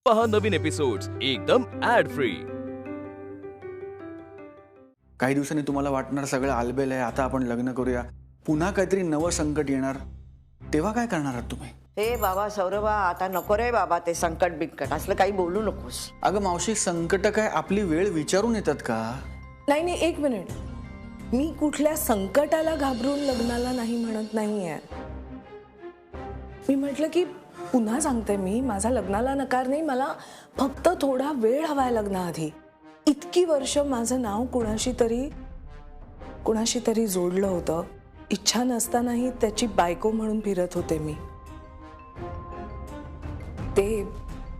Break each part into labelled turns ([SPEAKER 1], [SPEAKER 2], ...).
[SPEAKER 1] पहा नवीन एपिसोड्स एकदम add free.
[SPEAKER 2] काही दिवसांनी तुम्हाला वाटणार सगळं आलबेल आहे, आता आपण लग्न करूया, पुन्हा काहीतरी नवं संकट येणार, तेव्हा काय करणार आहात तुम्ही?
[SPEAKER 3] हे बाबा सौरभा, आता नको रे बाबा ते संकट बिकट असलं काही बोलू नकोस.
[SPEAKER 2] अगं मावशी, संकट काय आपली वेळ विचारून येतात का?
[SPEAKER 4] नाही नाही, एक मिनिट. मी कुठल्या संकटाला घाबरून लग्नाला नाही म्हणत नाहीये. मी म्हटलं की पुन्हा सांगते, मी माझा लग्नाला नकार नाही, मला फक्त थोडा वेळ हवाय लग्नाआधी. इतकी वर्ष माझं नाव कुणाशी तरी जोडलं होतं. इच्छा नसतानाही त्याची बायको म्हणून फिरत होते मी. ते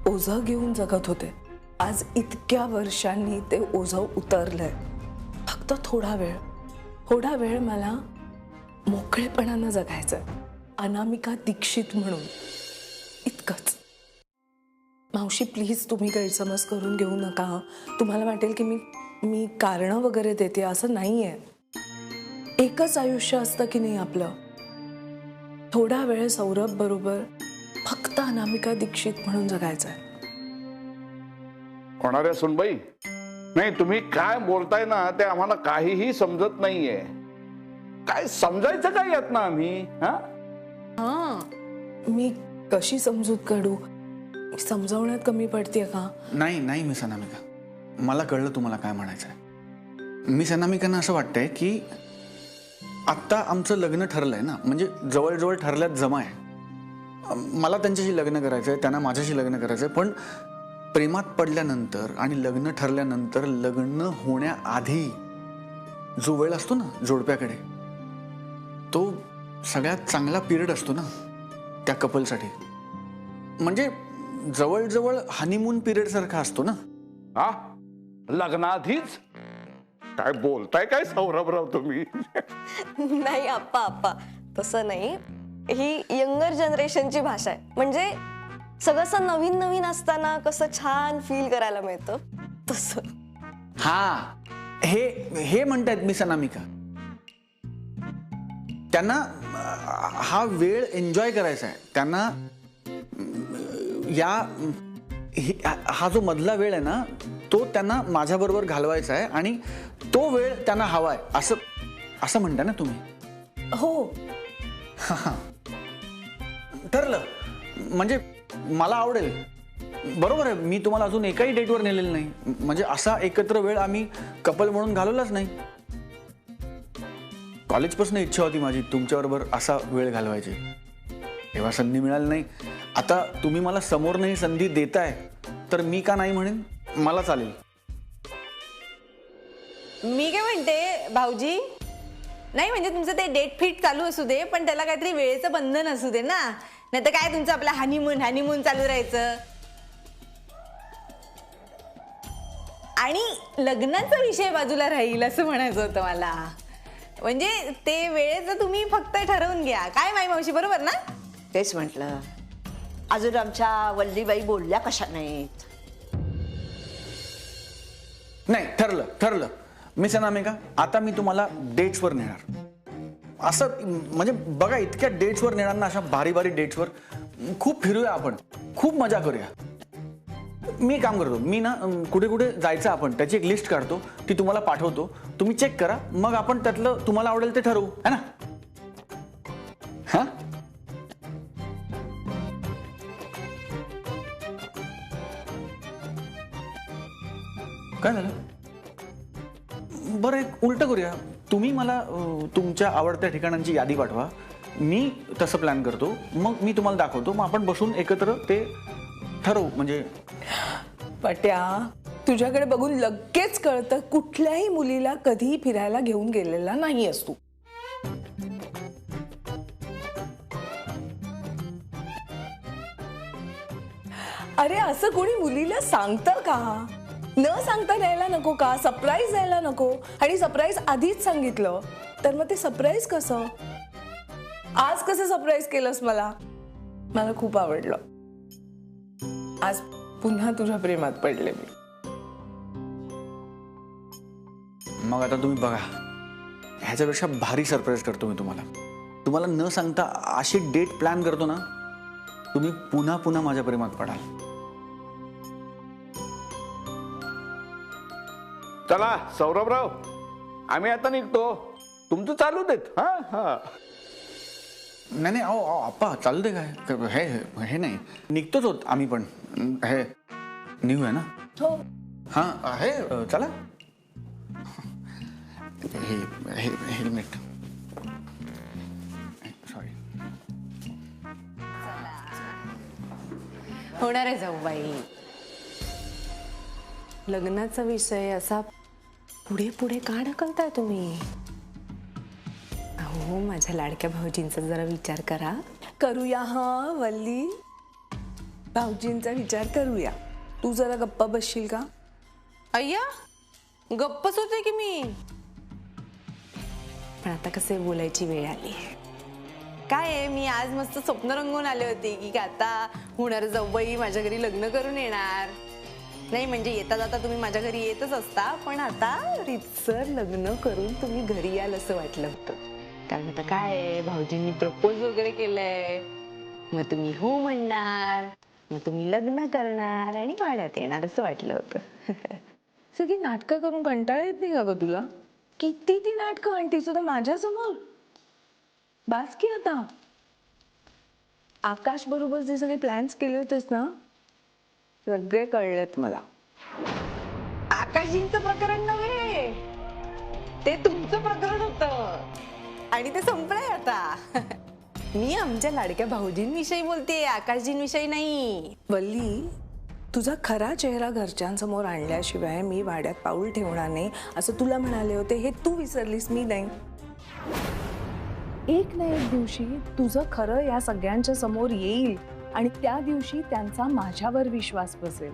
[SPEAKER 4] ओझं घेऊन जगत होते. आज इतक्या वर्षांनी ते ओझं उतरलंय. फक्त थोडा वेळ मला मोकळेपणानं जगायचंय, अनामिका दीक्षित म्हणून, इतकंच. मावशी प्लीज, तुम्ही गैरसमज करून घेऊ नका. तुम्हाला वाटेल की मी कारणं वगैरे देते, असं नाहीये. एकच आयुष्य असतं की नाही आपलं. थोडा वेळ सौरभ बरोबर फक्त अनामिका दीक्षित म्हणून जगायचंय.
[SPEAKER 5] होणाऱ्या सुनबाई, नाही तुम्ही काय बोलताय ना ते आम्हाला काहीही समजत नाहीये. काय समजायचं काय यात ना आम्ही?
[SPEAKER 4] मी कशी समजूत काढू? समजावण्यात कमी पडतेय का?
[SPEAKER 2] नाही नाही मिस अनामिका, मला कळलं तुम्हाला काय म्हणायचंय. मिस अनामिकांना असं वाटतंय की आत्ता आमचं लग्न ठरलंय ना, म्हणजे जवळजवळ ठरल्यात जमा आहे. मला त्यांच्याशी लग्न करायचंय, त्यांना माझ्याशी लग्न करायचंय. पण प्रेमात पडल्यानंतर आणि लग्न ठरल्यानंतर, लग्न होण्याआधी जो वेळ असतो ना जोडप्याकडे, तो सगळ्यात चांगला पिरियड असतो ना त्या कपलसाठी. म्हणजे जवळजवळ हनीमून पिरियड सारखा असतो ना.
[SPEAKER 5] हा, लग्नाआधीच काय बोलताय काय सौरभराव तुम्ही?
[SPEAKER 6] नाही आप्पा, तसं नाही. ही यंगर जनरेशनची भाषा आहे. म्हणजे सगळं नवीन नवीन असताना कसं छान फील करायला मिळतं तसं.
[SPEAKER 2] हा, हे म्हणतायत मिस अनामिका. त्यांना हा वेळ एन्जॉय करायचा आहे. त्यांना हा जो मधला वेळ आहे ना, तो त्यांना माझ्याबरोबर घालवायचा आहे आणि तो वेळ त्यांना हवाय, असं म्हणताय ना तुम्ही?
[SPEAKER 4] हो.
[SPEAKER 2] ठरलं. म्हणजे मला आवडेल. बरोबर आहे, मी तुम्हाला अजून एकाही डेटवर नेलेलं नाही. म्हणजे असा एकत्र वेळ आम्ही कपल म्हणून घालवलाच नाही. कॉलेजपासून इच्छा होती माझी तुमच्याबरोबर असा वेळ घालवायची. तेव्हा संधी मिळाली नाही. आता तुम्ही मला समोरनंही संधी देताय, तर मी का नाही म्हणेन, मला चालेल.
[SPEAKER 7] मी काय म्हणते भाऊजी, नाही म्हणजे तुमचं ते डेट फिट चालू असू दे, पण त्याला काहीतरी वेळेचं बंधन असू दे ना. नाही तर काय तुमचं आपलं हनीमून चालू राहायचं. आणि लग्नाचा विषय बाजूला राहील असं म्हणायचं होतं मला. म्हणजे ते वेळेचं तुम्ही फक्त ठरवून घ्या. काय माई मावशी, बरोबर ना?
[SPEAKER 3] तेच म्हटलं. अजून आमच्या वल्लीबाई बोलल्या कशा नाहीत?
[SPEAKER 2] नाही, ठरलं. मिस अनामिका, आता मी तुम्हाला डेट्सवर नेणार. असं म्हणजे बघा, इतक्या डेट्सवर नेणार ना, अशा भारी डेट्सवर. खूप फिरूया आपण, खूप मजा करूया. मी काम करतो, मी ना कुठे कुठे जायचं आपण त्याची एक लिस्ट काढतो, ती तुम्हाला पाठवतो. तुम्ही चेक करा, मग आपण त्यातलं तुम्हाला आवडेल ते ठरवू, है ना? हा, काय झालं? बरं, एक उलट करूया. तुम्ही मला तुमच्या आवडत्या ठिकाणांची यादी पाठवा, मी तसं प्लॅन करतो, मग मी तुम्हाला दाखवतो, मग आपण बसून एकत्र ते ठरवू. म्हणजे
[SPEAKER 4] पट्या, तुझ्याकडे बघून लगेच कळतं कुठल्याही मुलीला कधीही फिरायला घेऊन गेलेला नाही असतो. अरे असं कोणी मुलीला सांगतं का? न सांगता द्यायला नको का? सरप्राईज द्यायला नको? आणि सरप्राईज आधीच सांगितलं तर मग ते सरप्राईज कसं? आज कसं सरप्राईज केलंस मला? मला खूप आवडलं. आज पुन्हा तुझ्या प्रेमात पडले मी.
[SPEAKER 2] मग आता तुम्ही बघा, ह्याच्यापेक्षा भारी सरप्राईज करतो मी तुम्हाला. तुम्हाला न सांगता अशी डेट प्लॅन करतो ना, तुम्ही पुन्हा पुन्हा माझ्या प्रेमात पडाल.
[SPEAKER 5] चला सौरभराव, आम्ही आता निघतो. तुमचं चालू देत. हा हा.
[SPEAKER 2] नाही नाही, अहो अहो, आप्पा चालू दे काय हे हे नाही, निघतोच होत आम्ही पण. हे निघूया ना.
[SPEAKER 4] हो.
[SPEAKER 2] हां हे चला. हे हे हेल्मेट सॉरी.
[SPEAKER 7] होणार आहे जाऊ बाई. लग्नाचा विषय असा पुढे पुढे का ढकलताय तुम्ही? अहो माझ्या लाडक्या भाऊजींचा जरा विचार करा.
[SPEAKER 4] करूया हा वल्ली, भाऊजींचा विचार करूया. तू जरा गप्पा बसशील का?
[SPEAKER 7] अय्या गप्पच होते की मी. पण आता कसे बोलायची वेळ आली आहे. काय आहे, मी आज मस्त स्वप्न रंगवून आले होते की आता होणार जाऊबाई माझ्या घरी लग्न करून येणार. नाही म्हणजे येता जाता तुम्ही माझ्या घरी येतच असता, पण आता रीतसर लग्न करून तुम्ही घरी याल असं वाटलं होतं. कारण आता काय आहे, भाऊजींनी प्रपोज वगैरे केलंय, मग तुम्ही हो म्हणणार, मग तुम्ही लग्न करणार आणि वाड्यात येणार असं वाटलं होतं.
[SPEAKER 4] सगळी नाटकं करून कंटाळा येत नाही का ग तुला? किती ती नाटकं आणते सुद्धा माझ्यासमोर. बास की आता. आकाश बरोबर जे सगळे प्लॅन्स केले होतेस ना, सगळे कळलेत मला.
[SPEAKER 7] आकाशजींचं प्रकरण नव्हे, ते तुमचं प्रकरण होतं आणि ते संपलंय आता. मी आमच्या लाडक्या भाऊजींविषयी बोलते, आकाशजींविषयी नाही.
[SPEAKER 4] वल्ली, तुझा खरा चेहरा घरच्यांसमोर आणल्याशिवाय मी वाड्यात पाऊल ठेवणार नाही असं तुला म्हणाले होते. हे तू विसरलीस, मी नाही. एक ना एक दिवशी तुझं खरं या सगळ्यांच्या समोर येईल आणि त्या दिवशी त्यांचा माझ्यावर विश्वास बसेल.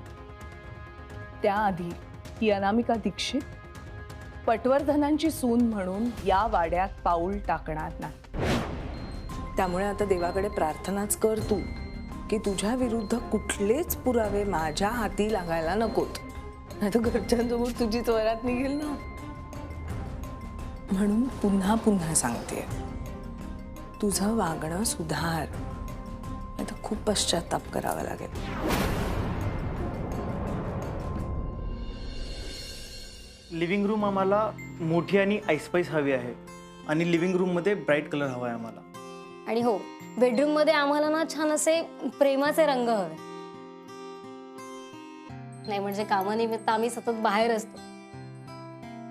[SPEAKER 4] त्याआधी ही अनामिका दीक्षित पटवर्धनांची सून म्हणून या वाड्यात पाऊल टाकणार नाही. त्यामुळे आता देवाकडे प्रार्थनाच कर तू की तुझ्या विरुद्ध कुठलेच पुरावे माझ्या हाती लागायला नकोत, नाही तर घरच्यांसमोर तुझीच वरात निघेल ना. म्हणून पुन्हा पुन्हा सांगते, तुझं वागणं सुधार, नाही तर खूप पश्चाताप करावा लागेल.
[SPEAKER 8] लिव्हिंग रूम आम्हाला मोठी आणि आईस्पाईस हवी आहे आणि लिव्हिंग रूममध्ये ब्राईट कलर हवा आहे आम्हाला.
[SPEAKER 9] आणि हो, बेडरूम मध्ये आम्हाला ना छान असे प्रेमाचे रंग हवे. नाही म्हणजे कामानिमित्त आम्ही सतत बाहेर असतो,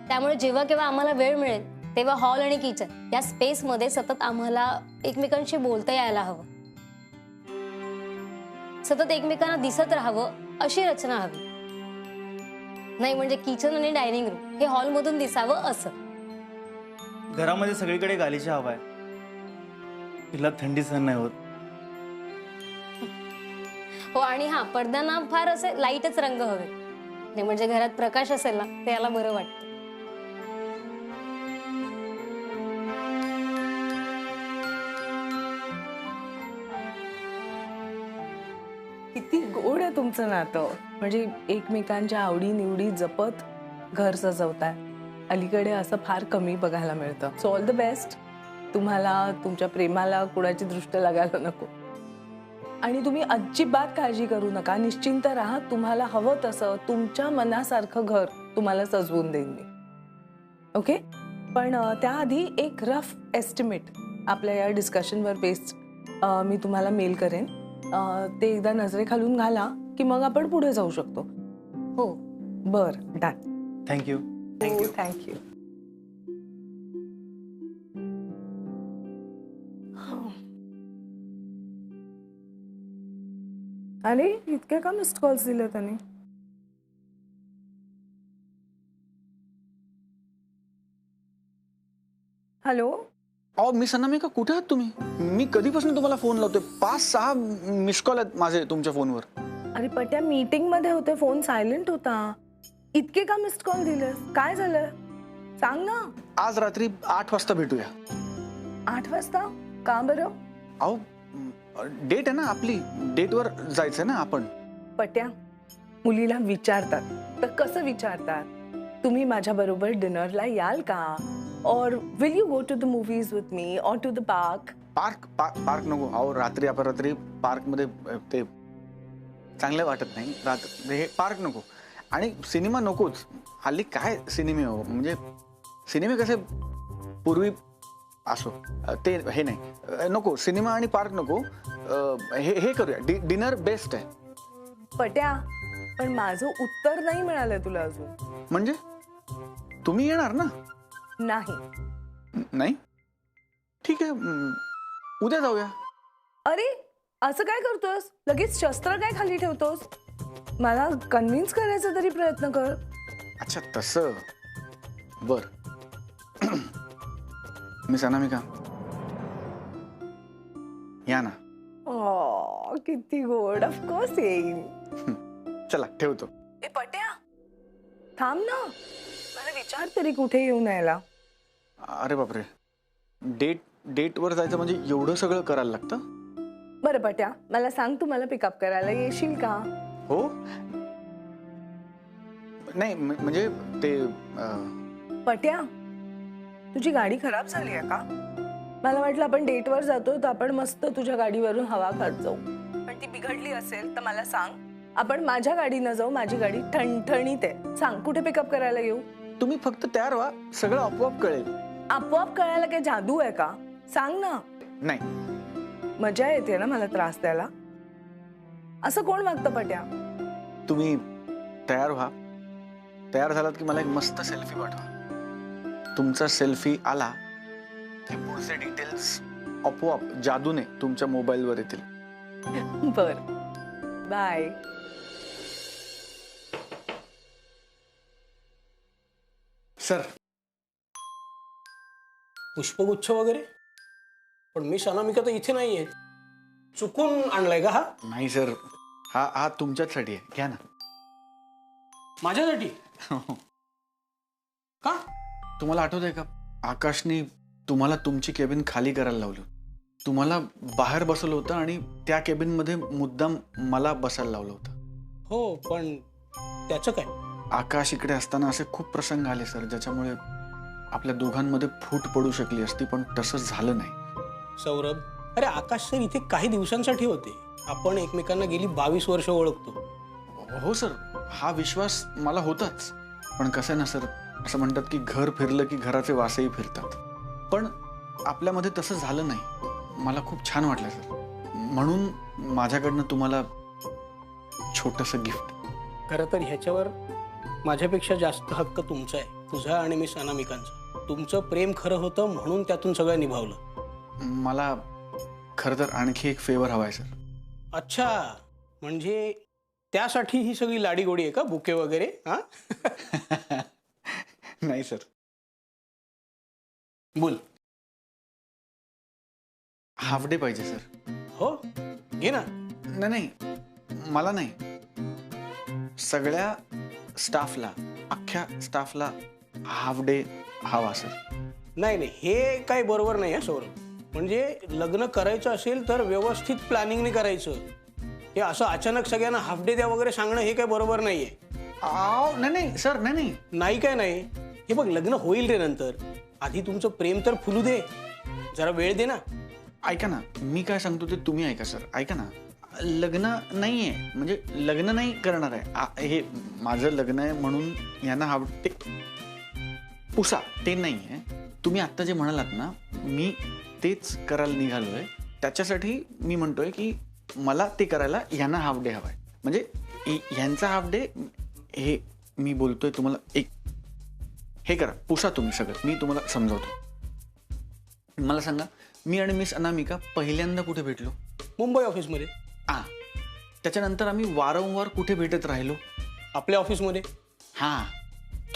[SPEAKER 9] त्यामुळे जेव्हा केव्हा आम्हाला वेळ मिळेल तेव्हा हॉल आणि किचन या स्पेस मध्ये सतत आम्हाला एकमेकांशी बोलता यायला हवं. सतत एकमेकांना दिसत राहावं अशी रचना हवी. नाही म्हणजे किचन आणि डायनिंग रूम हे हॉलमधून दिसावं असं.
[SPEAKER 8] घरामध्ये सगळीकडे गालीचा हवा आहे, तिला थंडी सहन नाही होत.
[SPEAKER 9] हो आणि हा, पडद्यांना फार असे लाईटच रंग हवे. नाही म्हणजे घरात प्रकाश असेल ना ते याला बरं वाटतं.
[SPEAKER 4] किती गोड आहे तुमचं नातं. म्हणजे एकमेकांच्या आवडी निवडी जपत घर सजवताय. अलीकडे असं फार कमी बघायला मिळतं. So all the best. तुम्हाला तुमच्या प्रेमाला कुणाची दृष्ट लागायला नको आणि तुम्ही अजिबात काळजी करू नका. निश्चिंत राहा. तुम्हाला हवं तसं तुमच्या मनासारखं घर तुम्हाला सजवून देईन मी. ओके. पण त्याआधी एक रफ एस्टिमेट आपल्या या डिस्कशनवर बेस्ड मी तुम्हाला मेल करेन. ते एकदा नजरेखालून घाला की मग आपण पुढे जाऊ शकतो.
[SPEAKER 9] हो
[SPEAKER 4] बर, डन.
[SPEAKER 8] थँक्यू.
[SPEAKER 4] थँक्यू. अरे इतके का मिस्ड कॉल्स दिले त्यांनी? हॅलो.
[SPEAKER 2] अहो मिस अनामिका, कुठे आहात तुम्ही? मी कधीपासून तुम्हाला फोन लावतोय. 5-6 मिस कॉल आहेत माझे तुमच्या फोनवर.
[SPEAKER 4] अरे पट्या, मीटिंग मध्ये होते, फोन सायलेंट होता. इतके का मिस्ड कॉल दिले? काय झालं सांग ना.
[SPEAKER 2] आज रात्री 8 वाजता भेटूया.
[SPEAKER 4] 8 वाजता? का बरं?
[SPEAKER 2] अहो डेट आहे ना आपली, डेटवर जायचंय ना आपण.
[SPEAKER 4] पट्या, मुलीला विचारतात तर कसं विचारतात? तुम्ही माझ्या बरोबर डिनरला याल का? Or will you go to the movies with me or to the park?
[SPEAKER 2] Park नको. अहो रात्री अपरात्री पार्क मध्ये ते चांगलं वाटत नाही. रात्री हे पार्क नको. आणि सिनेमा नकोच. हल्ली काय सिनेमे हो, म्हणजे सिनेमे कसे पूर्वी असो ते हे नाही, नको सिनेमा आणि पार्क नको. हे करूया, डिनर बेस्ट आहे.
[SPEAKER 4] पट्या, पण माझं उत्तर नाही मिळालं तुला अजून.
[SPEAKER 2] म्हणजे तुम्ही येणार ना?
[SPEAKER 4] नाही.
[SPEAKER 2] नाही, ठीक आहे, उद्या जाऊया.
[SPEAKER 4] अरे असं काय करतोस? लगेच शस्त्र काय खाली ठेवतोस? मला कन्व्हिन्स करायचा तरी प्रयत्न कर.
[SPEAKER 2] अच्छा तसं, बर. मिस अनामिका या ना.
[SPEAKER 4] किती गोड. ऑफकोर्स येईन.
[SPEAKER 2] चला ठेवतो.
[SPEAKER 4] ए पट्या, थांब ना, मला विचार तरी कुठे येऊन यायला.
[SPEAKER 2] अरे बापरे, डेटवर जायचं म्हणजे एवढं सगळं करायला लागतं?
[SPEAKER 4] बरं पट्या, मला सांग, तू मला पिकअप करायला येशील का?
[SPEAKER 2] हो, नाही म्हणजे ते
[SPEAKER 4] पट्या, तुझी गाडी खराब झाली आहे का? मला वाटलं आपण डेटवर जातो तर आपण मस्त तुझ्या गाडीवरून हवा खात जाऊ, पण ती बिघडली असेल तर मला सांग. आपण माझ्या गाडीनं जाऊ, माझी गाडी ठणठणीत आहे. सांग कुठे पिकअप करायला येऊ?
[SPEAKER 2] तुम्ही फक्त तयार व्हा, सगळं आपोआप कळेल.
[SPEAKER 4] आपोआप कळायला काय जादू आहे का? सांग ना.
[SPEAKER 2] नाही,
[SPEAKER 4] मजा येते ना मला त्रास द्यायला. असं कोण वागतं पट्या?
[SPEAKER 2] तुम्ही तयार व्हा, तयार झालात की मला एक मस्त सेल्फी पाठवा. तुमचा सेल्फी आला की पुढचे डिटेल्स आपोआप जादूने तुमच्या मोबाईलवर येतील.
[SPEAKER 4] बर, बाय.
[SPEAKER 2] सर,
[SPEAKER 10] पुष्पगुच्छ वगैरे? पण मिस अनामिका तर इथे नाहीये. चुकून आणलाय का हा?
[SPEAKER 2] नाही सर, हा तुमच्यासाठी आहे, घ्या ना.
[SPEAKER 10] माझ्यासाठी? का?
[SPEAKER 2] तुम्हाला आठवतंय का, आकाशने तुम्हाला तुमची केबिन खाली करायला लावली. तुम्हाला बाहेर बसवलं होतं आणि त्या केबिन मध्ये मुद्दाम मला बसायला लावलं होतं.
[SPEAKER 10] हो, पण त्याचं काय?
[SPEAKER 2] आकाश इकडे असताना असे खूप प्रसंग आले सर, ज्याच्यामुळे आपल्या दोघांमध्ये फूट पडू शकली असती, पण तसं झालं नाही.
[SPEAKER 10] सौरभ, अरे आकाश सर इथे काही दिवसांसाठी होते. आपण एकमेकांना गेली 22 वर्ष ओळखतो.
[SPEAKER 2] हो सर, हा विश्वास मला होताच. पण कसं आहे ना सर, असं म्हणतात की घर फिरलं की घराचे वासही फिरतात. पण आपल्यामध्ये तसं झालं नाही. मला खूप छान वाटलं सर, म्हणून माझ्याकडनं तुम्हाला छोटंसं गिफ्ट.
[SPEAKER 10] खरं तर ह्याच्यावर माझ्यापेक्षा जास्त हक्क तुमचा आहे, तुझा आणि मिस अनामिकांचा. तुमचं प्रेम खरं होतं म्हणून त्यातून सगळं निभावलं.
[SPEAKER 2] मला खरं तर आणखी एक फेवर हवाय सर.
[SPEAKER 10] अच्छा, म्हणजे त्यासाठी ही सगळी लाडीगोडी आहे का, बुके वगैरे? हा
[SPEAKER 2] नाही सर.
[SPEAKER 10] बोल.
[SPEAKER 2] हाफ डे पाहिजे सर.
[SPEAKER 10] हो, घे ना.
[SPEAKER 2] नाही, मला नाही, सगळ्या स्टाफला, अख्ख्या स्टाफला हाफ डे हवा सर.
[SPEAKER 10] नाही, हे काही बरोबर नाही आहे सौरभ. म्हणजे लग्न करायचं असेल तर व्यवस्थित प्लॅनिंगने करायचं. हे असं अचानक सगळ्यांना हाफ डे द्या वगैरे सांगणं हे काही बरोबर नाहीये.
[SPEAKER 2] नाही सर,
[SPEAKER 10] नाही काय नाही. हे बघ, लग्न होईल रे नंतर. आधी तुमचं प्रेम तर फुलू दे, जरा वेळ दे ना.
[SPEAKER 2] ऐका ना, मी काय सांगतो ते तुम्ही ऐका सर. ऐका ना, लग्न नाहीये, म्हणजे लग्न नाही करणार आहे. हे माझं लग्न आहे म्हणून यांना हाफ डे पुसा ते नाहीये. तुम्ही आत्ता जे म्हणालात ना, मी तेच करायला निघालोय. त्याच्यासाठी मी म्हणतोय की मला ते करायला यांना हाफ डे हवाय. म्हणजे ह्यांचा हाफ डे, हे मी बोलतोय तुम्हाला. एक हे करा, पुसा तुम्ही सगळं, मी तुम्हाला समजावतो. मला सांगा, मी आणि मिस अनामिका पहिल्यांदा कुठे भेटलो?
[SPEAKER 10] मुंबई ऑफिसमध्ये.
[SPEAKER 2] त्याच्यानंतर आम्ही वारंवार कुठे भेटत राहिलो?
[SPEAKER 10] आपल्या ऑफिसमध्ये.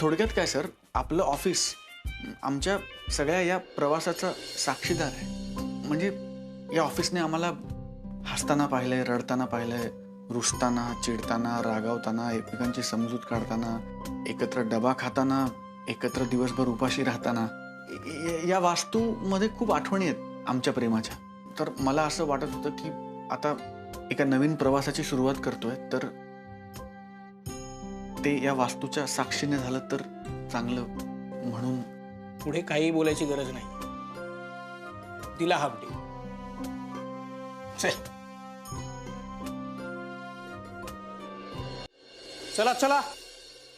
[SPEAKER 2] थोडक्यात काय सर, आपलं ऑफिस आमच्या सगळ्या या प्रवासाचा साक्षीदार आहे. म्हणजे या ऑफिसने आम्हाला हसताना पाहिलंय, रडताना पाहिलंय, रुसताना, चिडताना, रागावताना, एकमेकांची समजूत काढताना, एकत्र डबा खाताना, एकत्र दिवसभर उपाशी राहताना. या वास्तूमध्ये खूप आठवणी आहेत आमच्या प्रेमाच्या. तर मला असं वाटत होतं की आता एका नवीन प्रवासाची सुरुवात करतोय, तर ते या वास्तूच्या साक्षीने झालं तर चांगलं. म्हणून
[SPEAKER 10] पुढे काही बोलायची गरज नाही. दिला हाफ डे. चला,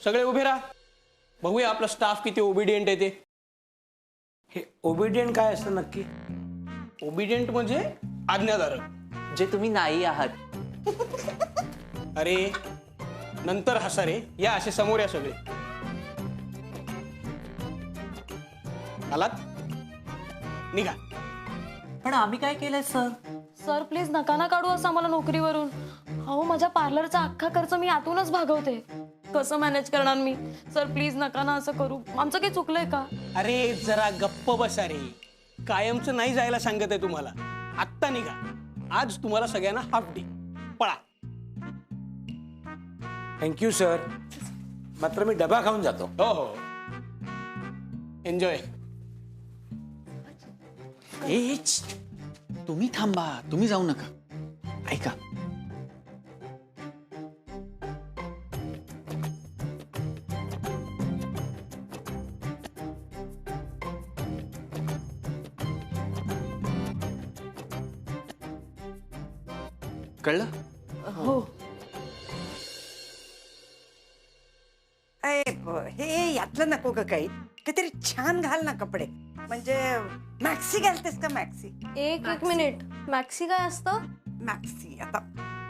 [SPEAKER 10] सगळे उभे राहा. बघूया आपला स्टाफ किती ओबिडियंट आहे ते.
[SPEAKER 11] हे ओबिडियंट काय असतं नक्की?
[SPEAKER 10] ओबिडियंट म्हणजे आज्ञाधारक.
[SPEAKER 11] जे तुम्ही नाही आहात.
[SPEAKER 10] अरे नंतर हसा रे. या असे समोर या सगळे. आलात? निघा.
[SPEAKER 11] पण आम्ही काय केलंय सर?
[SPEAKER 9] सर प्लीज नका ना काढू असं आम्हाला नोकरीवरून. अहो माझ्या पार्लरचा अख्खा खर्च मी यातूनच भागवते. कसं मॅनेज करणार मी? सर प्लीज नका ना असं करू. आमचं काही चुकलंय का?
[SPEAKER 10] अरे जरा गप्प बसा रे. कायमचं नाही जायला सांगत आहे तुम्हाला. आत्ता निघा. आज तुम्हाला सगळ्यांना हाफ डे. पळा.
[SPEAKER 11] Thank you sir. मात्र मी डबा खाऊन जातो.
[SPEAKER 10] हो हो. एन्जॉय.
[SPEAKER 2] तुम्ही थांबा, तुम्ही जाऊ नका. ऐका, कळलं?
[SPEAKER 9] हो.
[SPEAKER 3] हे यातलं नको का काही? काहीतरी छान घाल ना कपडे. म्हणजे मॅक्सी घालतेस का? मॅक्सी.
[SPEAKER 9] एक मिनिट. मॅक्सी काय असतं?
[SPEAKER 3] मॅक्सी आता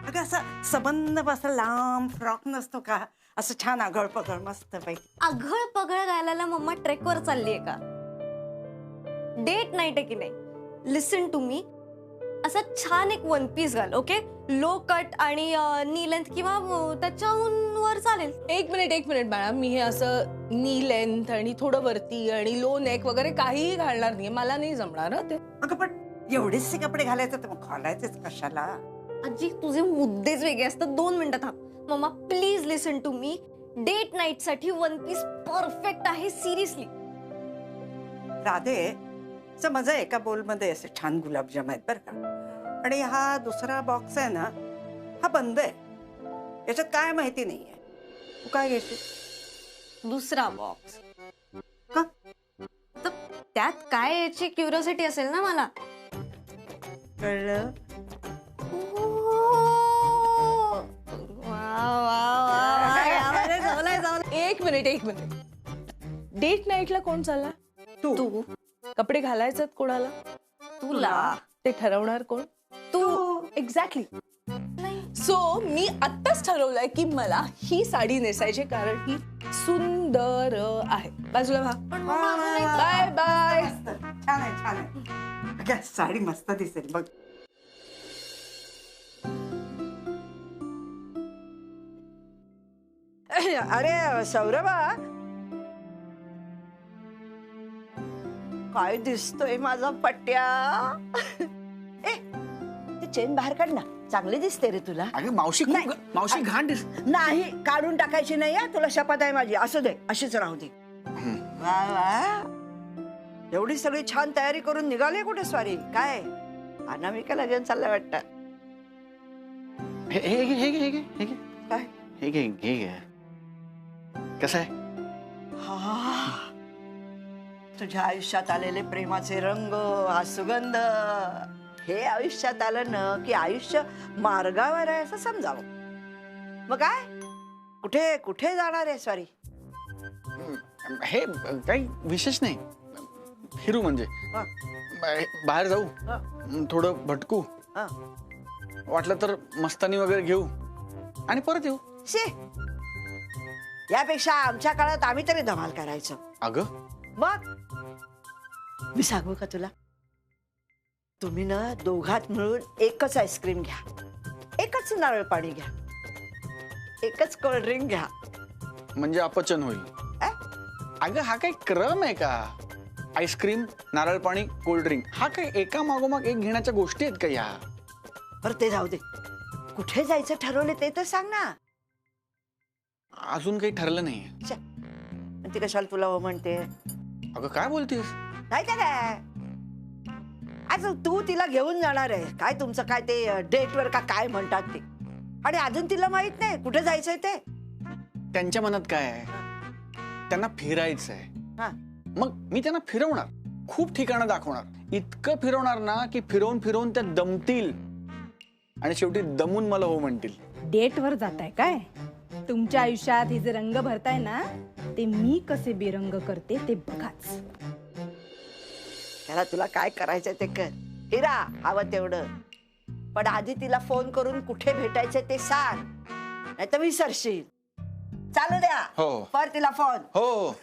[SPEAKER 3] अगं असं सबंध असं लांब फ्रॉक नसतो का? असं छान आगळ पगळ मस्त पैकी.
[SPEAKER 6] आघळ पगळ घालायला मम्मा ट्रेकवर चाललीये का? डेट नाईट आहे की नाही? लिसन टू मी. असा छान एक वन पीस घाल. ओके, लो कट आणि नी लेंथ किंवा त्याच्याहून वर चालेल.
[SPEAKER 4] एक मिनिट बाळा. मी हे असं नी लेंथ आणि थोडं वरती आणि लो नेक वगैरे काहीही घालणार नाही. मला नाही जमणार हं ते.
[SPEAKER 3] अगं पण एवढेच कपडे घालायचे तर मग घालायचेच कशाला?
[SPEAKER 6] आजी तुझे मुद्देच वेगळे असतात. 2 मिनिटं थांब. मम्मा please listen to me. Date night साठी वन पीस परफेक्ट आहे. सिरियसली.
[SPEAKER 3] राधे माझा एका बोलमध्ये असे छान गुलाबजाम आहेत बरं का. आणि हा दुसरा बॉक्स आहे ना, हा बंद आहे. याच्यात काय माहिती नाहीये. तू काय घेशील?
[SPEAKER 6] दुसरा बॉक्स
[SPEAKER 3] का?
[SPEAKER 6] तर त्यात काय याची क्युरिओसिटी असेल ना मला.
[SPEAKER 3] कळलं?
[SPEAKER 4] एक मिनिट. डेट नाईटला कोण चालला?
[SPEAKER 3] तू.
[SPEAKER 4] कपडे घालायचेत कोणाला?
[SPEAKER 6] तुला.
[SPEAKER 4] ते ठरवणार कोण? तू. एक्झॅक्टली. सो मी आत्ताच ठरवलंय की मला ही साडी नेसायची, कारण ही सुंदर आहे. बाजूला बाय बाय.
[SPEAKER 3] छान आहे. अगं साडी मस्त दिसेल बघ. अरे सौरभा, काय दिसतोय माझा पट्ट्या? ए ते चेन बाहेर काढ ना. चांगली दिसते रे तुला.
[SPEAKER 2] अगं मावशी मावशी घाण दिस.
[SPEAKER 3] नाही काढून टाकायची नाही हा. तुला शपथ आहे माझी. असू दे, अशीच राहू दे. वा वा, एवढी सगळी छान तयारी करून निघाले कुठे स्वारी? काय अनामिकाला घेऊन चाललंय वाटतं?
[SPEAKER 2] हे घे. कसं आहे?
[SPEAKER 3] तुझ्या आयुष्यात आलेले प्रेमाचे रंग, हा सुगंध, हे आयुष्यात आलं ना की आयुष्य मार्गावर आहे असं समजावं. मग काय कुठे कुठे जाणार आहे स्वारी?
[SPEAKER 2] हे काही विशेष नाही. फिरू म्हणजे बाहेर जाऊ, थोडं भटकू, वाटलं तर मस्तानी वगैरे घेऊ आणि परत येऊ.
[SPEAKER 3] यापेक्षा आमच्या काळात आम्ही तरी धमाल करायचो.
[SPEAKER 2] अगं
[SPEAKER 3] मग मी सांगू का तुला? तुम्ही ना दोघात मिळून एकच आईस्क्रीम घ्या, एकच नारळ पाणी घ्या, एकच कोल्ड्रिंक घ्या.
[SPEAKER 2] म्हणजे अपचन होईल. अगं हा काही क्रम आहे का? आईस्क्रीम, नारळ पाणी, कोल्ड्रिंक हा काही एका मागोमाग एक घेण्याच्या गोष्टी आहेत का या?
[SPEAKER 3] बरं ते जाऊ दे. कुठे जायचं ठरवले ते तर सांग ना.
[SPEAKER 2] अजून काही ठरलं नाही.
[SPEAKER 3] ती कशाला तुला हो म्हणते?
[SPEAKER 2] अगं काय बोलतेस?
[SPEAKER 3] नाही तर काय, आज तू तिला घेऊन जाणार आहे काय? तुमचं काय ते डेटवर का काय म्हणतात ते, आणि अजून तिला माहित नाही कुठे जायचंय ते.
[SPEAKER 2] त्यांच्या मनात काय आहे? त्यांना फिरायचंय. मग मी त्यांना फिरवणार, खूप ठिकाणं दाखवणार, इतकं फिरवणार ना की फिरवून फिरवून त्या दमतील आणि शेवटी दमून मला हो म्हणतील.
[SPEAKER 7] डेटवर जाताय काय?
[SPEAKER 12] तुमच्या आयुष्यात हे जे रंग भरताय ना ते मी कसे बेरंग करते ते बघाच.
[SPEAKER 3] त्याला तुला काय करायचंय ते कर हिरा, हवं तेवढं. पण आधी तिला फोन करून कुठे भेटायचं ते सांग, नाही तर विसरशील. चालू द्या
[SPEAKER 2] हो.
[SPEAKER 3] पर तिला फोन.
[SPEAKER 2] हो